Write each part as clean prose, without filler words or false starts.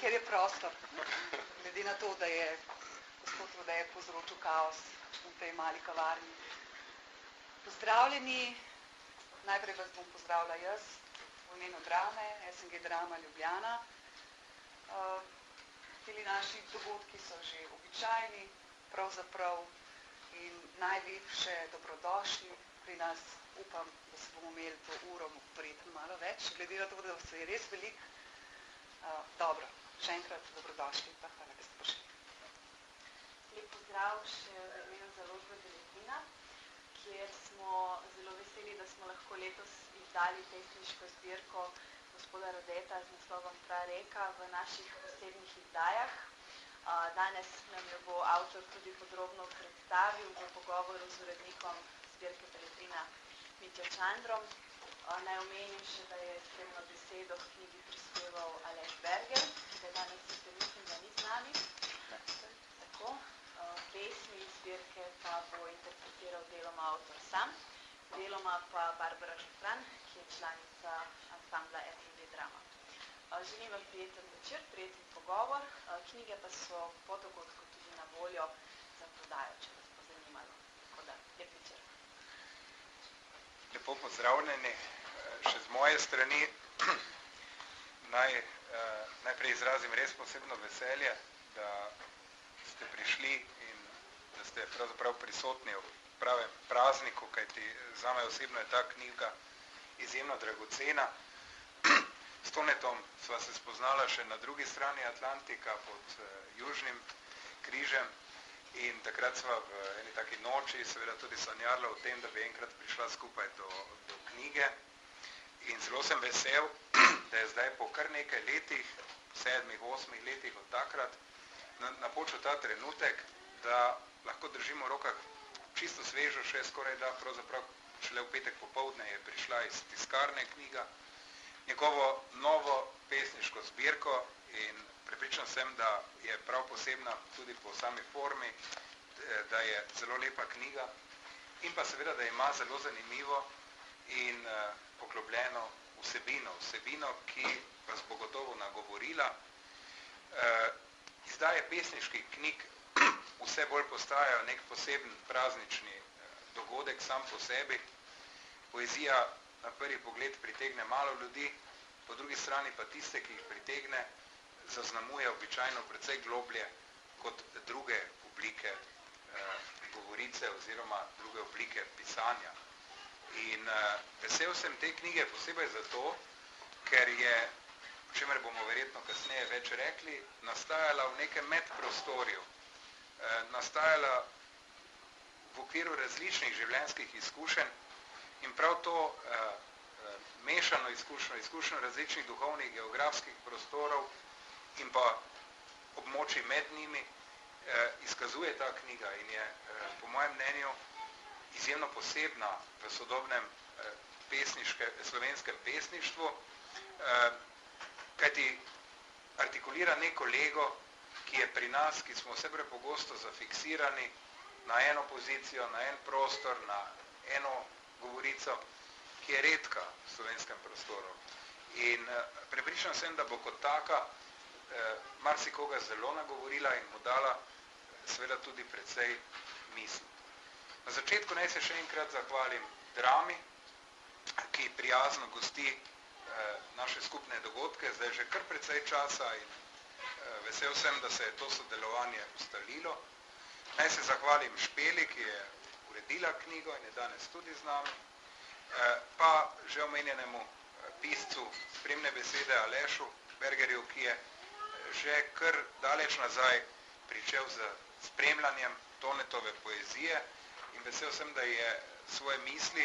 ker je prostor. Glede na to, da je gospod Rode povzročil kaos v tej mali kavarni. Pozdravljeni, najprej vas bom pozdravila jaz v imenu Drame, SNG Drama Ljubljana. Tili naši dogodki so že običajni, pravzaprav, in najlepše dobrodošli pri nas. Upam, da se bomo imeli to uro verjetno malo več, glede na to, da se je res veliko. Dobro, še enkrat dobrodošli, pa hvala, da ste prišli. Lep pozdrav še v imenu založbe Beletrina, kjer smo zelo veseli, da smo lahko letos izdali pesniško zbirko gospoda Rodeta z naslovom Prareka v naših posebnih izdajah. Danes nam jo bo avtor tudi podrobno predstavil v pogovoru z urednikom zbirke Beletrina Mitjo Čandrom. Naj omenim še, da je spremno besedo k knjigi prispeval Aleš Berger, ki ga danes sicer mislim, da ni z nami. Tako. Pesmi iz zbirke pa bo interpretiral deloma avtor sam, deloma pa Barbara Žufran, ki je članica ansambla SNG Drama. Želim vam prijeten večer, prijeten pogovor. Knjige pa so po dogodku tudi na voljo za prodajo, če vas bo zanimalo. Tako da, lep večer. Lepo pozdravljeni. Še z moje strani najprej izrazim res posebno veselje, da ste prišli in da ste pravzaprav prisotni v pravem prazniku, kajti zame osebno je ta knjiga izjemno dragocena. S Tonetom sva se spoznala še na drugi strani Atlantika pod Južnim križem in takrat sva v eni taki noči seveda tudi sanjarila o tem, da bi enkrat prišla skupaj do knjige. In zelo sem vesel, da je zdaj po kar nekaj letih, 7-8 letih od takrat, napočil ta trenutek, da lahko držimo v rokah čisto svežo, še skoraj da, pravzaprav šele v petek popoldne je prišla iz tiskarne knjiga, njegovo novo pesniško zbirko in prepričan sem, da je prav posebna tudi po sami formi, da je zelo lepa knjiga in pa seveda, da ima zelo zanimivo in poglobljeno vsebino, ki vas bo gotovo nagovorila. Izdaje pesniških knjig vse bolj postajajo nek poseben praznični dogodek sam po sebi. Poezija na prvi pogled pritegne malo ljudi, po drugi strani pa tiste, ki jih pritegne, zaznamuje običajno precej globlje kot druge oblike govorice oziroma druge oblike pisanja. In vesel sem te knjige posebej zato, ker je, o čemer bomo verjetno kasneje več rekli, nastajala v nekem medprostorju, nastajala v okviru različnih življenjskih izkušenj in prav to mešano izkušnjo različnih duhovnih geografskih prostorov in pa območij med njimi izkazuje ta knjiga in je po mojem mnenju izjemno posebna v sodobnem slovenskem pesništvu, kajti artikulira neko lego, ki je pri nas, ki smo vse prepogosto zafiksirani na eno pozicijo, na en prostor, na eno govorico, ki je redka v slovenskem prostoru. In prepričan sem, da bo kot taka marsikoga zelo nagovorila in mu dala seveda tudi precej misli. Na začetku naj se še enkrat zahvalim Drami, ki prijazno gosti naše skupne dogodke, zdaj že kar precej časa in vesel sem, da se je to sodelovanje ustalilo. Naj se zahvalim Špeli, ki je uredila knjigo in je danes tudi z nami, pa že omenjenemu piscu spremne besede Alešu Bergerju, ki je že kar daleč nazaj pričel z spremljanjem Tonetove poezije in vesel sem, da je svoje misli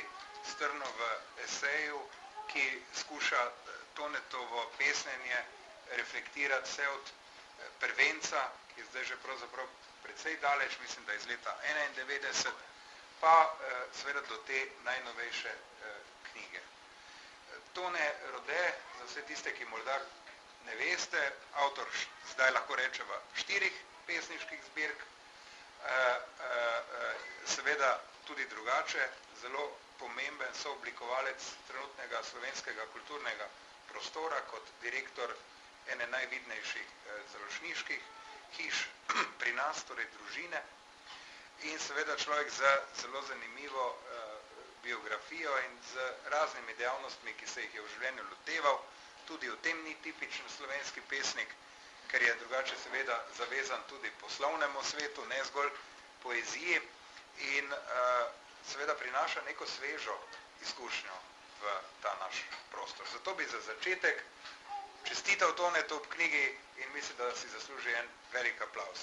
strnil v eseju, ki skuša Tonetovo pesnenje reflektirati vse od prvenca, ki je zdaj že pravzaprav precej daleč, mislim, da iz leta 91, pa seveda do te najnovejše knjige. Tone Rode, za vse tiste, ki morda ne veste, avtor zdaj lahko rečeva 4 pesniških zbirk, seveda tudi drugače, zelo pomemben sooblikovalec trenutnega slovenskega kulturnega prostora kot direktor ene najvidnejših založniških hiš pri nas, torej Družine, in seveda človek z zelo zanimivo biografijo in z raznimi dejavnostmi, ki se jih je v življenju loteval. Tudi v tem ni tipičen slovenski pesnik, ker je drugače seveda zavezan tudi poslovnemu svetu, ne zgolj poeziji, in seveda prinaša neko svežo izkušnjo v ta naš prostor. Zato bi za začetek čestital Tonetu ob knjigi in mislim, da si zasluži en velik aplavz.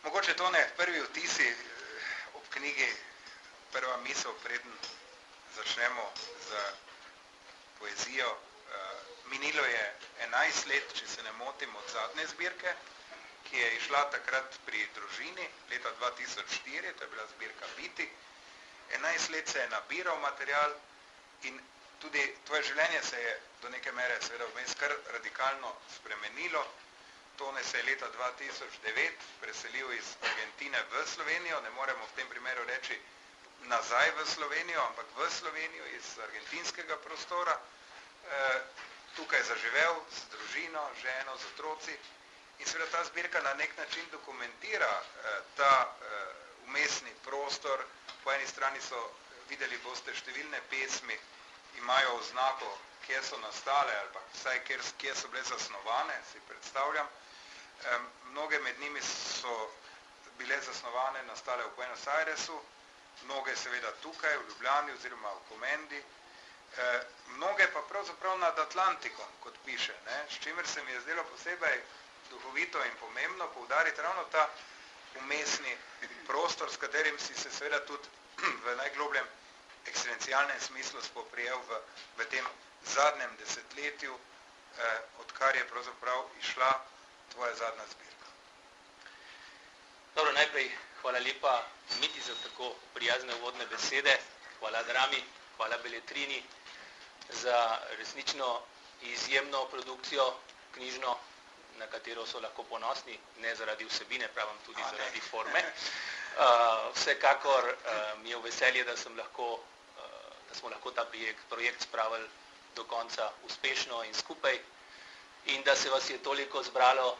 Mogoče, Tone, prvi vtisi ob knjigi, prva misel, preden začnemo z poezijo. Minilo je 11 let, če se ne motim, od zadnje zbirke, ki je išla takrat pri Družini, leta 2004, to je bila zbirka Biti. 11 let se je nabiral material in tudi tvoje življenje se je do neke mere seveda vmes kar radikalno spremenilo. Tone se je leta 2009 preselil iz Argentine v Slovenijo, ne moremo v tem primeru reči nazaj v Slovenijo, ampak v Slovenijo iz argentinskega prostora. Tukaj zaživel z družino, ženo, z otroci in seveda ta zbirka na nek način dokumentira ta vmesni prostor. Po eni strani so, videli boste, številne pesmi, imajo oznako, kje so nastale ali pa vsaj kje so bile zasnovane, si predstavljam. Mnoge med njimi so bile zasnovane, nastale v Buenos Airesu, mnoge seveda tukaj v Ljubljani oziroma v Komendi, mnoge pa pravzaprav nad Atlantikom, kot piše, ne? S čimer se mi je zdelo posebej duhovito in pomembno poudariti ravno ta vmesni prostor, s katerim si se seveda tudi v najglobljem eksistencialnem smislu spoprijel v tem zadnjem desetletju, odkar je pravzaprav išla tvoja zadnja zbirka. Dobro, najprej hvala lepa Miti za tako prijazne uvodne besede, hvala Drami, hvala Beletrini za resnično izjemno produkcijo knjižno, na katero so lahko ponosni, ne zaradi vsebine, pravim tudi zaradi forme. Vsekakor mi je v veselje, da smo lahko ta projekt spravili do konca uspešno in skupaj in da se vas je toliko zbralo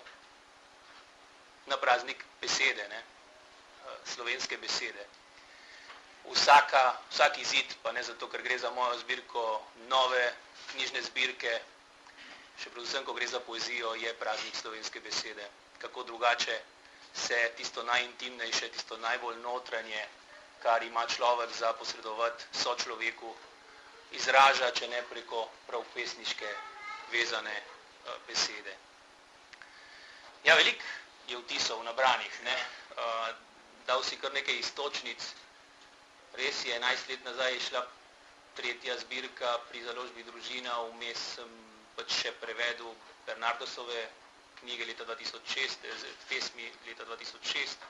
na praznik besede, ne? Slovenske besede. Vsak izid, pa ne zato, ker gre za mojo zbirko, nove knjižne zbirke, še predvsem, ko gre za poezijo, je praznik slovenske besede. Kako drugače se tisto najintimnejše, tisto najbolj notranje, kar ima človek za posredovati sočloveku, izraža, če ne preko prav pesniške vezane besede. Ja, veliko je vtisov nabranih, ne? Dal si kar nekaj iztočnic. Res je, 11 let nazaj je šla tretja zbirka pri založbi Družina, vmes sem pač še prevedel Bernardosove knjige leta 2006, pesmi leta 2006.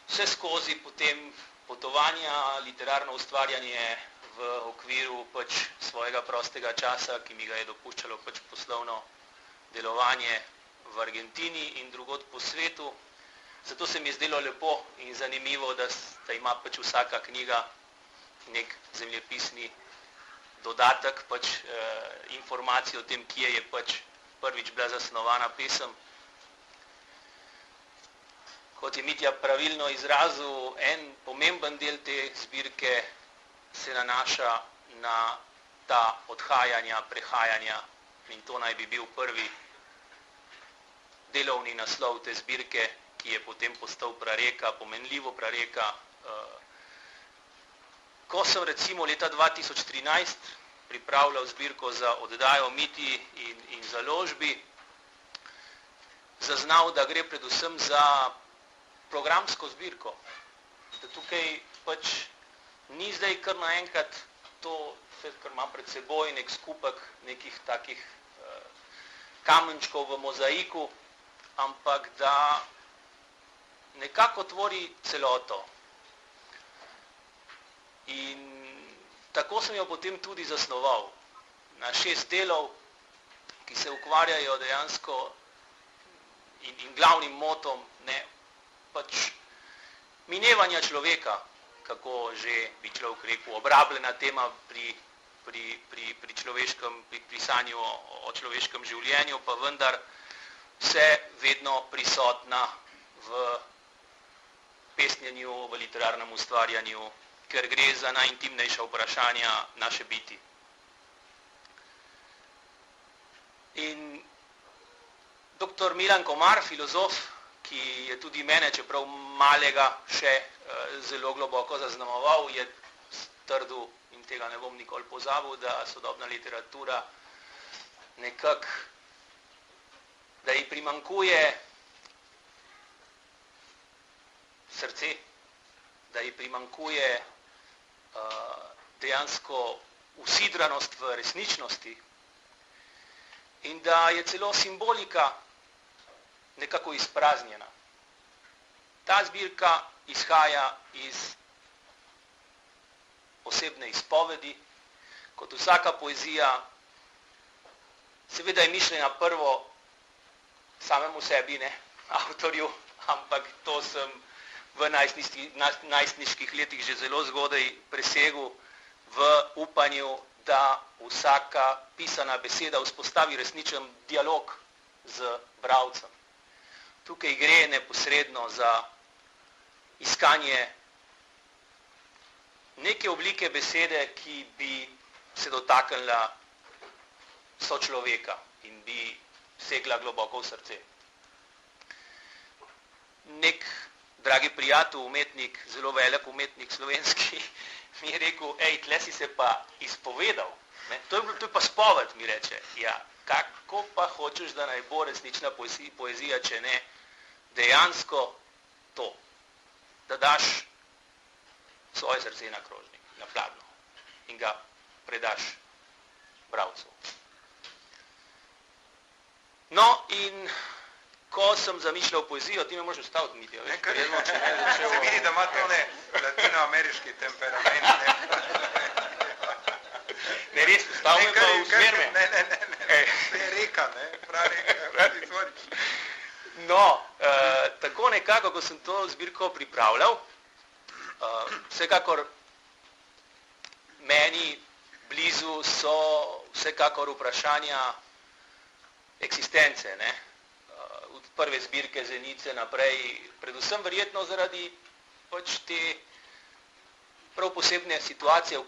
Vse skozi potem potovanja, literarno ustvarjanje v okviru pač svojega prostega časa, ki mi ga je dopuščalo pač poslovno delovanje v Argentini in drugod po svetu. Zato se mi je zdelo lepo in zanimivo, da ima pač vsaka knjiga nek zemljepisni dodatek, pač informacije o tem, kje je pač prvič bila zasnovana pesem. Kot je Mitja pravilno izrazil, en pomemben del te zbirke se nanaša na ta odhajanja, prehajanja in to naj bi bil prvi delovni naslov te zbirke, ki je potem postal prareka, pomenljivo prareka. Ko sem recimo leta 2013 pripravljal zbirko za oddajo Miti in založbi, zaznal, da gre predvsem za programsko zbirko. Da tukaj pač ni zdaj kar naenkrat to, kar imam pred seboj, nek skupek nekih takih kamenčkov v mozaiku, ampak da nekako tvori celoto. In tako sem jo potem tudi zasnoval. Na 6 delov, ki se ukvarjajo dejansko in glavnim motom, ne, pač minevanja človeka, kako že bi človek rekel, obrabljena tema pri človeškem, pri pisanju o človeškem življenju, pa vendar vse vedno prisotna v pesnjenju, v literarnem ustvarjanju, ker gre za najintimnejša vprašanja naše biti. In dr. Milan Komar, filozof, ki je tudi mene, čeprav malega, še zelo globoko zaznamoval, je trdil, in tega ne bom nikoli pozabil, da sodobna literatura nekako, da ji primanjkuje srce, da ji primanjkuje dejansko usidranost v resničnosti in da je celo simbolika nekako izpraznjena. Ta zbirka izhaja iz osebne izpovedi, kot vsaka poezija, seveda je mišljena prvo samemu sebi, ne, avtorju, ampak to sem v najstniških letih že zelo zgodaj presegel v upanju, da vsaka pisana beseda vzpostavi resničen dialog z bralcem. Tukaj gre neposredno za iskanje neke oblike besede, ki bi se dotaknila sočloveka in bi segla globoko v srce. Nek dragi prijatelj, umetnik, zelo velik umetnik slovenski, mi je rekel, tle si se pa izpovedal. Ne? To je pa spoved, mi reče. Ja, kako pa hočeš, da naj bo resnična poezija, če ne dejansko to, da daš svoje srce na krožnik, na pladnjo in ga predaš bralcu. No, in ko sem zamišljal poezijo, ti me moraš ustaviti, Mitja. Se vidi, da ima to latinoameriški temperament. Ne, res, ustavil me pa usmer me. Ne, to je reka, ne, prav reka. No, tako nekako, ko sem to zbirko pripravljal, vsekakor meni blizu so vsekakor vprašanja eksistence, ne, od prve zbirke Zenice naprej, predvsem verjetno zaradi pač te prav posebne situacije, v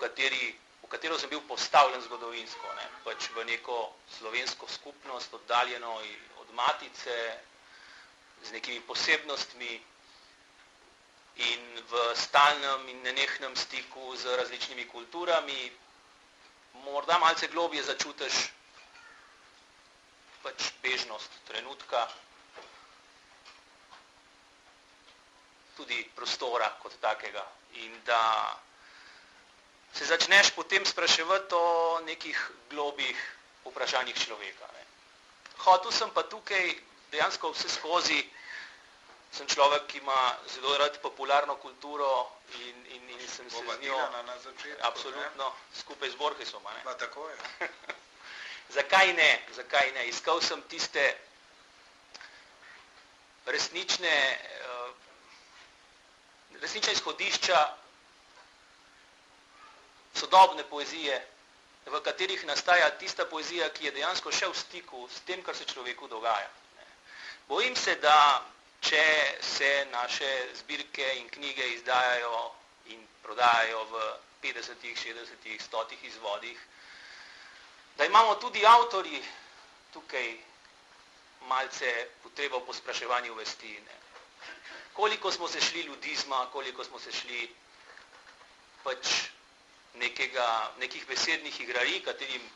katero sem bil postavljen zgodovinsko, ne, pač v neko slovensko skupnost, oddaljeno od matice, z nekimi posebnostmi in v stalnem in nenehnem stiku z različnimi kulturami, morda malce globje začutiš pač bežnost trenutka, tudi prostora kot takega in da se začneš potem spraševati o nekih globih vprašanjih človeka. Ne. Hotel sem pa tukaj dejansko vse skozi, sem človek, ki ima zelo rad popularno kulturo in sem se z njo na začetku, absolutno skupaj z Borgesom. Pa tako je. Zakaj ne? Iskal sem tiste resnična izhodišča sodobne poezije, v katerih nastaja tista poezija, ki je dejansko še v stiku s tem, kar se človeku dogaja. Bojim se, da če se naše zbirke in knjige izdajajo in prodajajo v 50, 60, 100 izvodih, da imamo tudi avtorji tukaj malce potrebo po spraševanju vesti. Ne. Koliko smo se šli ludizma, koliko smo se šli pač nekih besednih igrarij, katerim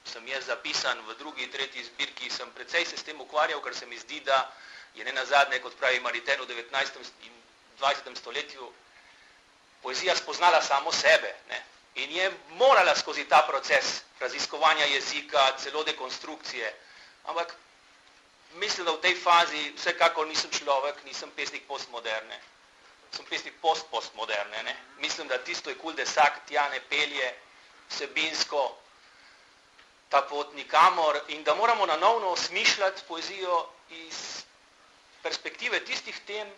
sem jaz zapisan v drugi, tretji zbirki, sem precej se s tem ukvarjal, ker se mi zdi, da je nenazadnje, kot pravi Maritain, v 19. in 20. stoletju poezija spoznala samo sebe, ne? In je morala skozi ta proces raziskovanja jezika, celo dekonstrukcije. Ampak mislim, da v tej fazi vsekakor nisem človek, nisem pesnik postmoderne. Sem pesnik postmoderne. Ne? Mislim, da tisto je kul, da vsak tja ne pelje vsebinsko ta pot nikamor in da moramo na novo osmišljati poezijo iz perspektive tistih tem,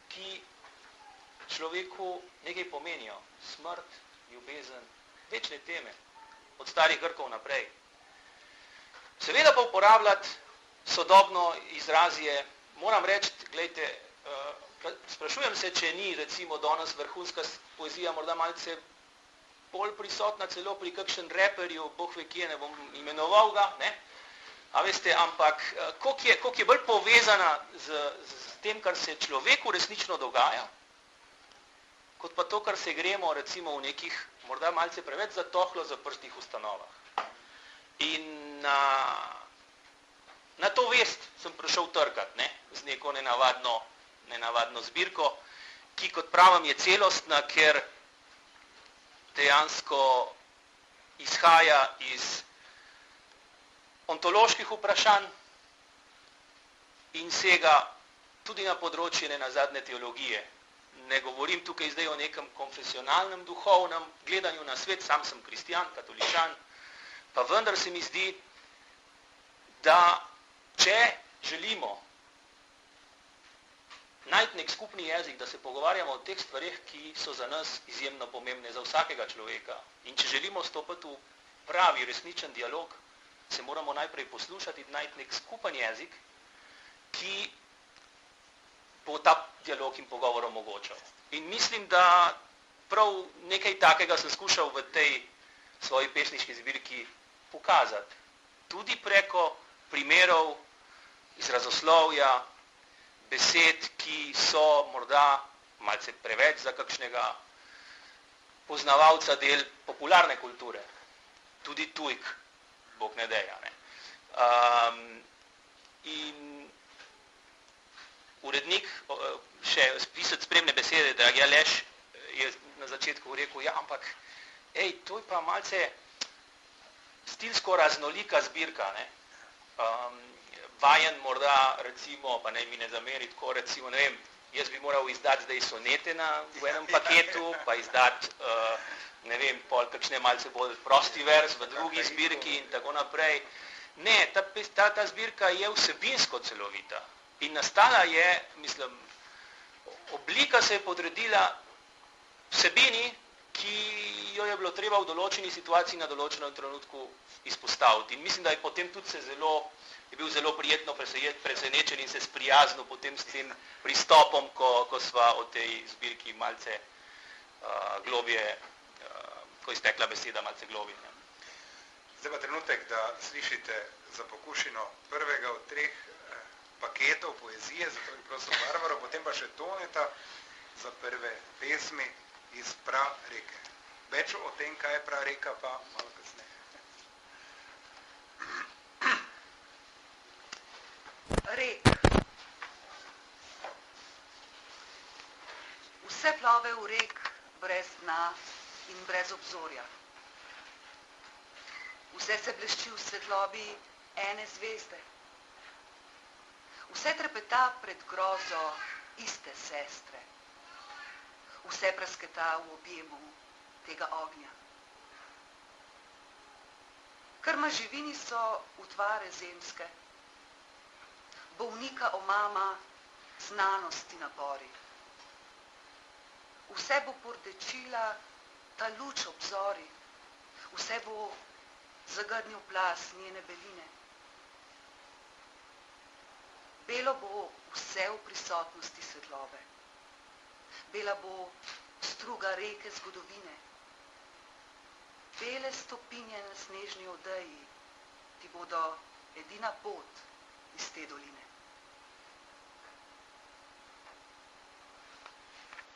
ki človeku nekaj pomenijo. Smrt, ljubezen, večne teme, od starih Grkov naprej. Seveda pa uporabljati sodobno izrazje, moram reči, glejte, sprašujem se, če ni recimo danes vrhunska poezija morda malce bolj prisotna celo pri kakšen reperju, boh ve kje, ne bom imenoval ga, ne? A veste, ampak koliko je bolj povezana z tem, kar se človeku resnično dogaja, kot pa to, kar se gremo recimo v nekih morda malce preveč zatohlo zaprtih ustanovah. In na to vest sem prišel trkati, ne? Z neko nenavadno zbirko, ki, kot pravim, je celostna, ker dejansko izhaja iz ontoloških vprašanj in sega tudi na področje nenazadnje teologije. Ne govorim tukaj zdaj o nekem konfesionalnem, duhovnem gledanju na svet, sam sem kristjan, katoličan, pa vendar se mi zdi, da če želimo najti nek skupni jezik, da se pogovarjamo o teh stvareh, ki so za nas izjemno pomembne, za vsakega človeka. In če želimo stopiti v pravi, resničen dialog, se moramo najprej poslušati in najti nek skupen jezik, ki bo ta dialog in pogovor omogočal. In mislim, da prav nekaj takega sem skušal v tej svoji pesniški zbirki pokazati. Tudi preko primerov izrazoslovja, besed, ki so morda malce preveč za kakšnega poznavalca del popularne kulture. Tudi tujk, bog ne deja. Ne? In urednik, še pisec spremne besede, dragi Aleš, je na začetku rekel, ja, ampak, to je pa malce stilsko raznolika zbirka, ne? Vajen morda, recimo, pa naj mi ne zameri tako, recimo, ne vem, jaz bi moral izdati zdaj sonete v enem paketu, pa izdati, ne vem, pol kakšne malce bolj prosti vers v drugi zbirki in tako naprej. Ne, ta zbirka je vsebinsko celovita in nastala je, mislim, oblika se je podredila vsebini, ki jo je bilo treba v določeni situaciji na določenem trenutku izpostaviti. In mislim, da je potem tudi je bil zelo prijetno presenečen in se sprijaznil potem s tem pristopom, ko sva o tej zbirki malce globje, ko je stekla beseda malce globje. Zdaj pa trenutek, da slišite za pokušino prvega od 3 paketov poezije, zato je prosil Barbaro, potem pa še Toneta za prve pesmi iz Prareke. Več o tem, kaj je Prareka, pa malo kasneje. Rek. Vse plove v rek brez dna in brez obzorja. Vse se blešči v svetlobi ene zvezde. Vse trepeta pred grozo iste sestre. Vse prasketa v objemu tega ognja. Krma živini so utvare zemske, bolnika omama znanosti napori. Vse bo pordečila ta luč obzori, vse bo zagrnil plas njene beline. Belo bo vse v prisotnosti svetlobe. Bela bo struga reke zgodovine. Bele stopinje na snežni odeji ti bodo edina pot iz te doline.